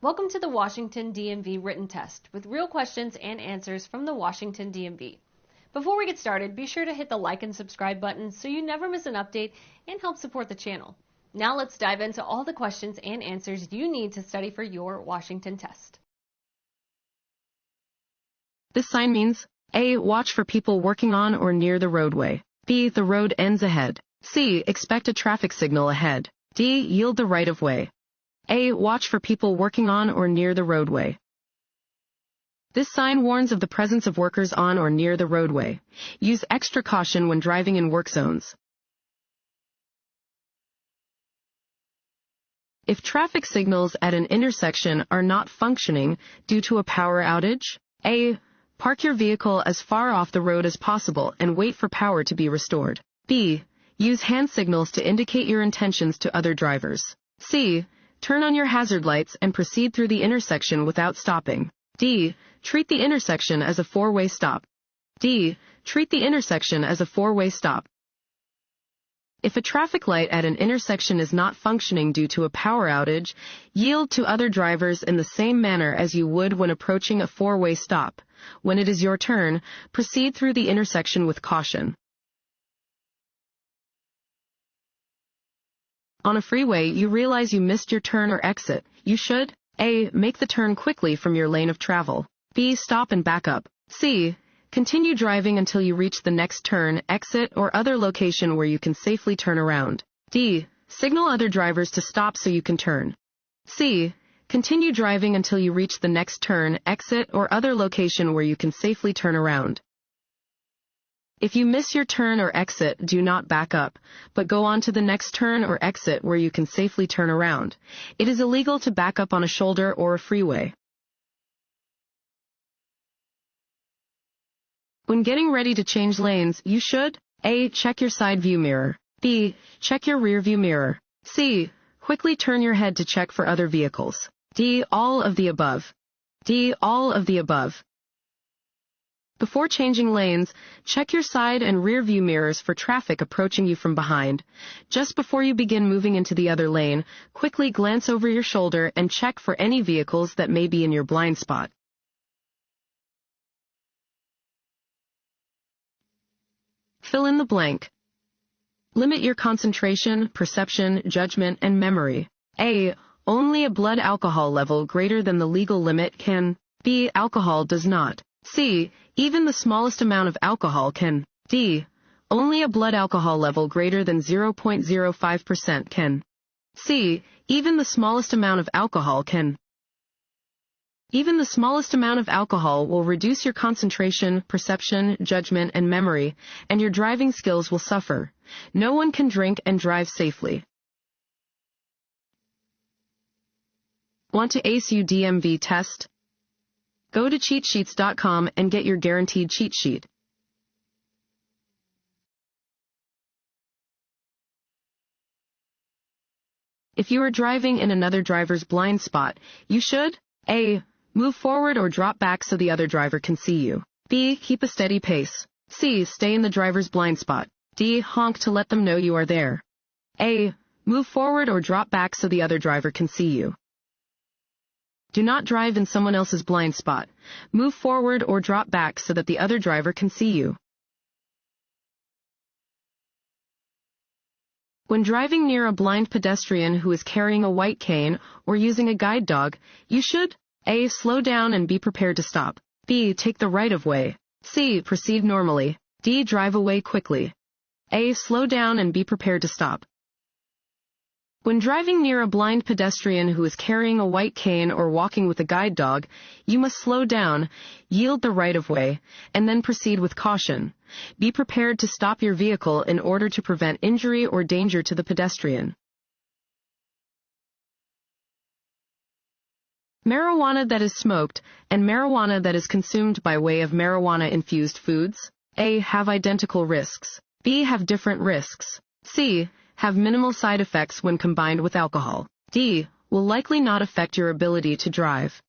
Welcome to the Washington DMV Written Test with real questions and answers from the Washington DMV. Before we get started, be sure to hit the like and subscribe button so you never miss an update and help support the channel. Now let's dive into all the questions and answers you need to study for your Washington test. This sign means A. Watch for people working on or near the roadway. B. The road ends ahead. C. Expect a traffic signal ahead. D. Yield the right of way. A. Watch for people working on or near the roadway. This sign warns of the presence of workers on or near the roadway. Use extra caution when driving in work zones. If traffic signals at an intersection are not functioning due to a power outage, A. Park your vehicle as far off the road as possible and wait for power to be restored. B. Use hand signals to indicate your intentions to other drivers. C. Turn on your hazard lights and proceed through the intersection without stopping. D. Treat the intersection as a four-way stop. D. Treat the intersection as a four-way stop. If a traffic light at an intersection is not functioning due to a power outage, yield to other drivers in the same manner as you would when approaching a four-way stop. When it is your turn, proceed through the intersection with caution. On a freeway, you realize you missed your turn or exit. You should A. Make the turn quickly from your lane of travel. B. Stop and back up. C. Continue driving until you reach the next turn, exit, or other location where you can safely turn around. D. Signal other drivers to stop so you can turn. C. Continue driving until you reach the next turn, exit, or other location where you can safely turn around. If you miss your turn or exit, do not back up, but go on to the next turn or exit where you can safely turn around. It is illegal to back up on a shoulder or a freeway. When getting ready to change lanes, you should A. Check your side view mirror. B. Check your rear view mirror. C. Quickly turn your head to check for other vehicles. D. All of the above. D. All of the above. Before changing lanes, check your side and rear view mirrors for traffic approaching you from behind. Just before you begin moving into the other lane, quickly glance over your shoulder and check for any vehicles that may be in your blind spot. Fill in the blank. Limit your concentration, perception, judgment, and memory. A. Only a blood alcohol level greater than the legal limit can. B. Alcohol does not. C. Even the smallest amount of alcohol can. D. Only a blood alcohol level greater than 0.05% can. C. Even the smallest amount of alcohol can. Even the smallest amount of alcohol will reduce your concentration, perception, judgment, and memory, and your driving skills will suffer. No one can drink and drive safely. Want to ace your DMV test? Go to cheatsheets.com and get your guaranteed cheat sheet. If you are driving in another driver's blind spot, you should A. Move forward or drop back so the other driver can see you. B. Keep a steady pace. C. Stay in the driver's blind spot. D. Honk to let them know you are there. A. Move forward or drop back so the other driver can see you. Do not drive in someone else's blind spot. Move forward or drop back so that the other driver can see you. When driving near a blind pedestrian who is carrying a white cane or using a guide dog, you should A. Slow down and be prepared to stop. B. Take the right of way. C. Proceed normally. D. Drive away quickly. A. Slow down and be prepared to stop. When driving near a blind pedestrian who is carrying a white cane or walking with a guide dog, you must slow down, yield the right of way, and then proceed with caution. Be prepared to stop your vehicle in order to prevent injury or danger to the pedestrian. Marijuana that is smoked and marijuana that is consumed by way of marijuana-infused foods. A. Have identical risks. B. Have different risks. C. Have minimal side effects when combined with alcohol. D. Will likely not affect your ability to drive.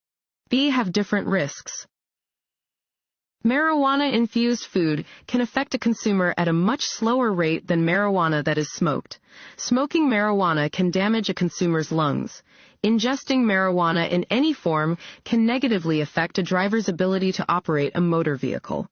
B. Have different risks. Marijuana-infused food can affect a consumer at a much slower rate than marijuana that is smoked. Smoking marijuana can damage a consumer's lungs. Ingesting marijuana in any form can negatively affect a driver's ability to operate a motor vehicle.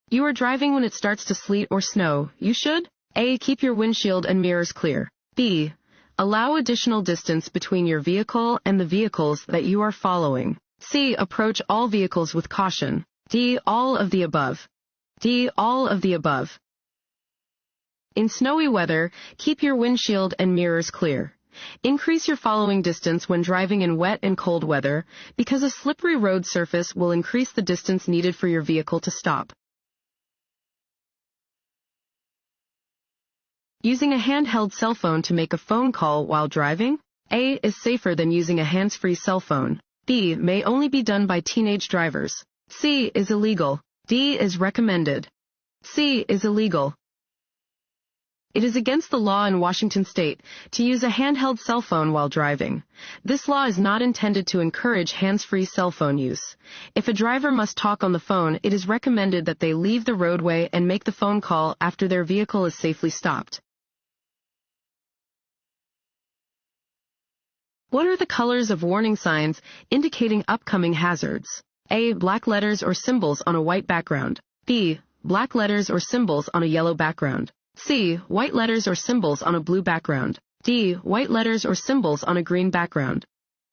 You are driving when it starts to sleet or snow. You should A. Keep your windshield and mirrors clear. B. Allow additional distance between your vehicle and the vehicles that you are following. C. Approach all vehicles with caution. D. All of the above. D. All of the above. In snowy weather, keep your windshield and mirrors clear. Increase your following distance when driving in wet and cold weather because a slippery road surface will increase the distance needed for your vehicle to stop. Using a handheld cell phone to make a phone call while driving? A. Is safer than using a hands-free cell phone. B. May only be done by teenage drivers. C. Is illegal. D. Is recommended. C. Is illegal. It is against the law in Washington state to use a handheld cell phone while driving. This law is not intended to encourage hands-free cell phone use. If a driver must talk on the phone, it is recommended that they leave the roadway and make the phone call after their vehicle is safely stopped. What are the colors of warning signs indicating upcoming hazards? A. Black letters or symbols on a white background. B. Black letters or symbols on a yellow background. C. White letters or symbols on a blue background. D. White letters or symbols on a green background.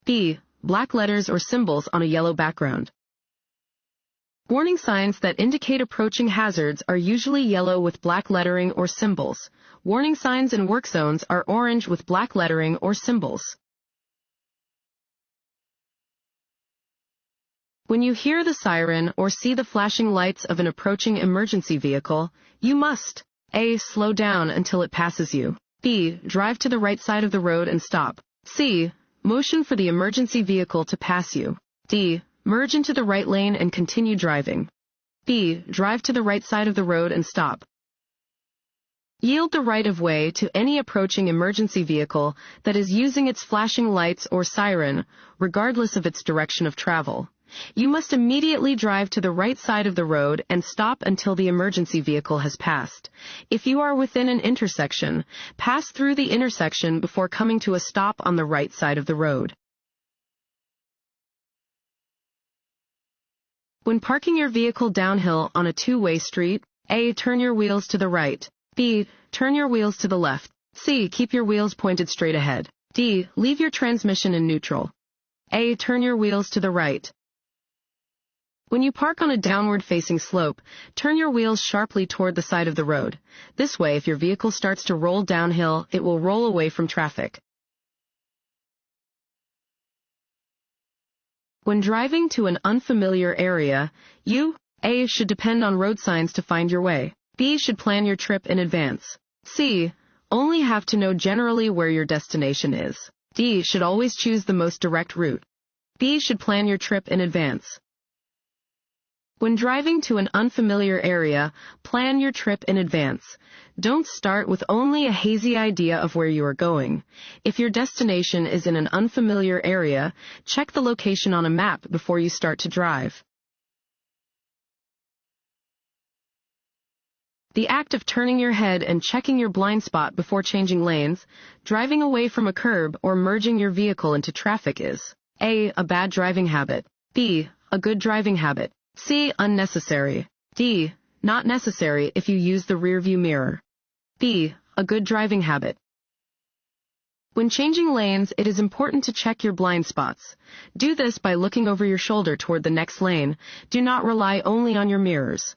B. Black letters or symbols on a yellow background. Warning signs that indicate approaching hazards are usually yellow with black lettering or symbols. Warning signs in work zones are orange with black lettering or symbols. When you hear the siren or see the flashing lights of an approaching emergency vehicle, you must A. Slow down until it passes you. B. Drive to the right side of the road and stop. C. Motion for the emergency vehicle to pass you. D. Merge into the right lane and continue driving. B. Drive to the right side of the road and stop. Yield the right-of-way to any approaching emergency vehicle that is using its flashing lights or siren, regardless of its direction of travel. You must immediately drive to the right side of the road and stop until the emergency vehicle has passed. If you are within an intersection, pass through the intersection before coming to a stop on the right side of the road. When parking your vehicle downhill on a two-way street, A. Turn your wheels to the right. B. Turn your wheels to the left. C. Keep your wheels pointed straight ahead. D. Leave your transmission in neutral. A. Turn your wheels to the right. When you park on a downward-facing slope, turn your wheels sharply toward the side of the road. This way, if your vehicle starts to roll downhill, it will roll away from traffic. When driving to an unfamiliar area, you, A. should depend on road signs to find your way. B. should plan your trip in advance. C. only have to know generally where your destination is. D. should always choose the most direct route. B. should plan your trip in advance. When driving to an unfamiliar area, plan your trip in advance. Don't start with only a hazy idea of where you are going. If your destination is in an unfamiliar area, check the location on a map before you start to drive. The act of turning your head and checking your blind spot before changing lanes, driving away from a curb, or merging your vehicle into traffic is A. a bad driving habit. B. a good driving habit. C. unnecessary. D. not necessary if you use the rearview mirror. B. a good driving habit. When changing lanes, it is important to check your blind spots. Do this by looking over your shoulder toward the next lane. Do not rely only on your mirrors.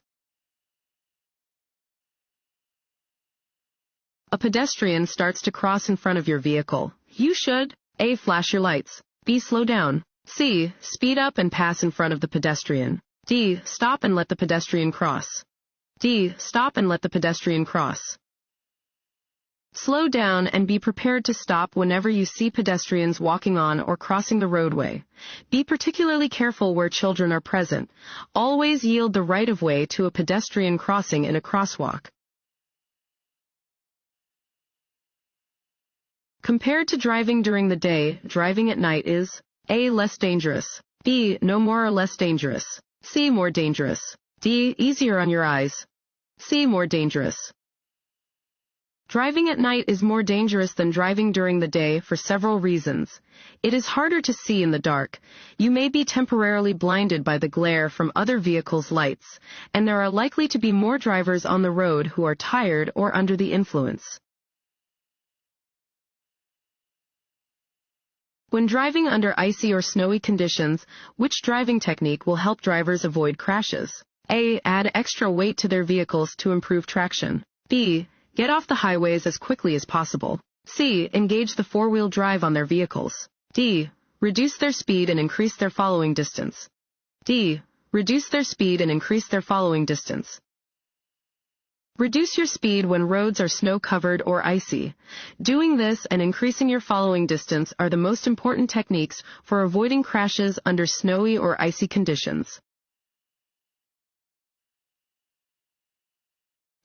A pedestrian starts to cross in front of your vehicle. You should A. flash your lights. B. slow down. C. speed up and pass in front of the pedestrian. D. stop and let the pedestrian cross. D. stop and let the pedestrian cross. Slow down and be prepared to stop whenever you see pedestrians walking on or crossing the roadway. Be particularly careful where children are present. Always yield the right-of-way to a pedestrian crossing in a crosswalk. Compared to driving during the day, driving at night is A. less dangerous. B. no more or less dangerous. C. more dangerous. D. easier on your eyes. C. more dangerous. Driving at night is more dangerous than driving during the day for several reasons. It is harder to see in the dark. You may be temporarily blinded by the glare from other vehicles' lights, and there are likely to be more drivers on the road who are tired or under the influence. When driving under icy or snowy conditions, which driving technique will help drivers avoid crashes? A. Add extra weight to their vehicles to improve traction. B. Get off the highways as quickly as possible. C. Engage the four-wheel drive on their vehicles. D. Reduce their speed and increase their following distance. D. Reduce their speed and increase their following distance. Reduce your speed when roads are snow-covered or icy. Doing this and increasing your following distance are the most important techniques for avoiding crashes under snowy or icy conditions.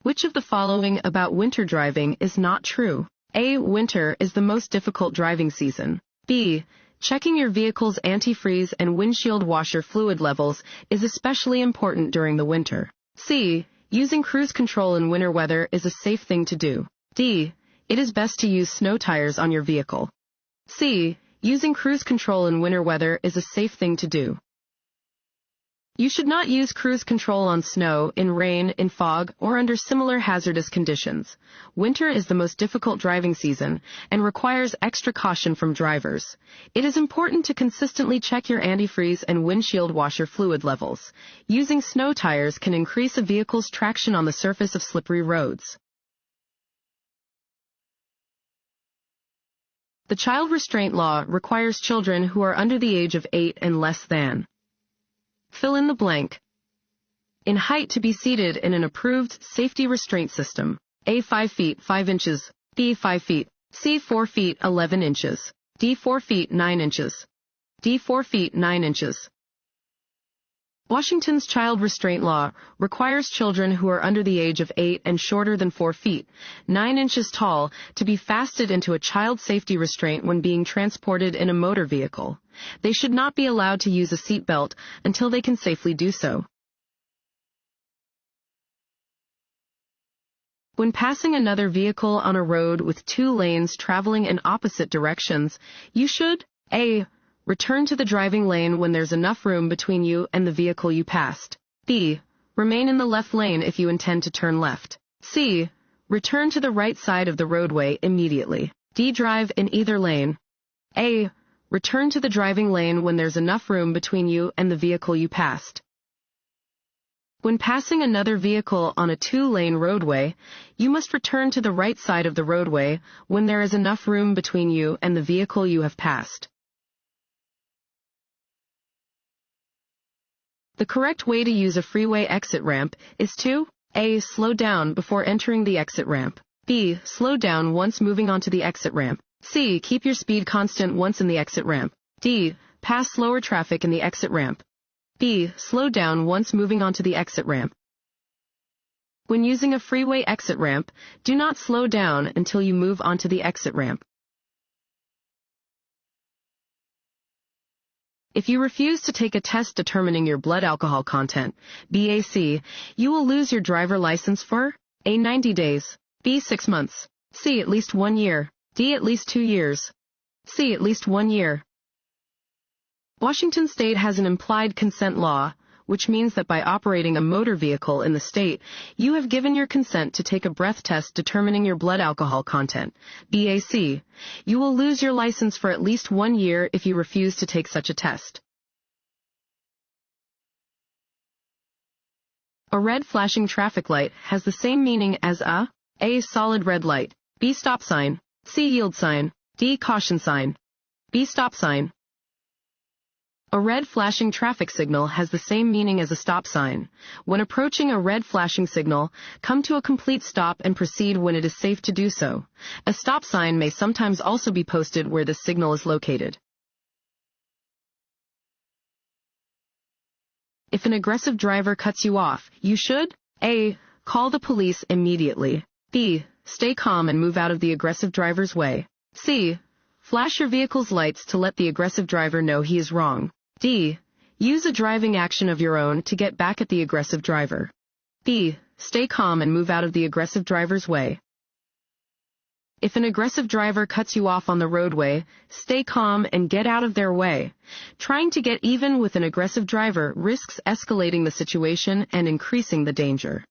Which of the following about winter driving is not true? A. Winter is the most difficult driving season. B. Checking your vehicle's antifreeze and windshield washer fluid levels is especially important during the winter. C. Using cruise control in winter weather is a safe thing to do. D. It is best to use snow tires on your vehicle. C. Using cruise control in winter weather is a safe thing to do. You should not use cruise control on snow, in rain, in fog, or under similar hazardous conditions. Winter is the most difficult driving season and requires extra caution from drivers. It is important to consistently check your antifreeze and windshield washer fluid levels. Using snow tires can increase a vehicle's traction on the surface of slippery roads. The child restraint law requires children who are under the age of 8 and less than. Fill in the blank. In height to be seated in an approved safety restraint system. A. 5 feet 5 inches. B. 5 feet. C. 4 feet 11 inches. D. 4 feet 9 inches. D. 4 feet 9 inches. Washington's child restraint law requires children who are under the age of 8 and shorter than 4 feet, 9 inches tall, to be fastened into a child safety restraint when being transported in a motor vehicle. They should not be allowed to use a seat belt until they can safely do so. When passing another vehicle on a road with 2 lanes traveling in opposite directions, you should A. Return to the driving lane when there's enough room between you and the vehicle you passed. B. Remain in the left lane if you intend to turn left. C. Return to the right side of the roadway immediately. D. Drive in either lane. A. Return to the driving lane when there's enough room between you and the vehicle you passed. When passing another vehicle on a 2-lane roadway, you must return to the right side of the roadway when there is enough room between you and the vehicle you have passed. The correct way to use a freeway exit ramp is to A. Slow down before entering the exit ramp. B. Slow down once moving onto the exit ramp. C. Keep your speed constant once in the exit ramp. D. Pass slower traffic in the exit ramp. B. Slow down once moving onto the exit ramp. When using a freeway exit ramp, do not slow down until you move onto the exit ramp. If you refuse to take a test determining your blood alcohol content, BAC, you will lose your driver license for A. 90 days, B. 6 months, C. At least 1 year, D. At least 2 years, C. At least 1 year. Washington State has an implied consent law, which means that by operating a motor vehicle in the state, you have given your consent to take a breath test determining your blood alcohol content, BAC. You will lose your license for at least 1 year if you refuse to take such a test. A red flashing traffic light has the same meaning as A. Solid red light, B. Stop sign, C. Yield sign, D. Caution sign. B. Stop sign. A red flashing traffic signal has the same meaning as a stop sign. When approaching a red flashing signal, come to a complete stop and proceed when it is safe to do so. A stop sign may sometimes also be posted where the signal is located. If an aggressive driver cuts you off, you should A. Call the police immediately. B. Stay calm and move out of the aggressive driver's way. C. Flash your vehicle's lights to let the aggressive driver know he is wrong. D. Use a driving action of your own to get back at the aggressive driver. B. Stay calm and move out of the aggressive driver's way. If an aggressive driver cuts you off on the roadway, stay calm and get out of their way. Trying to get even with an aggressive driver risks escalating the situation and increasing the danger.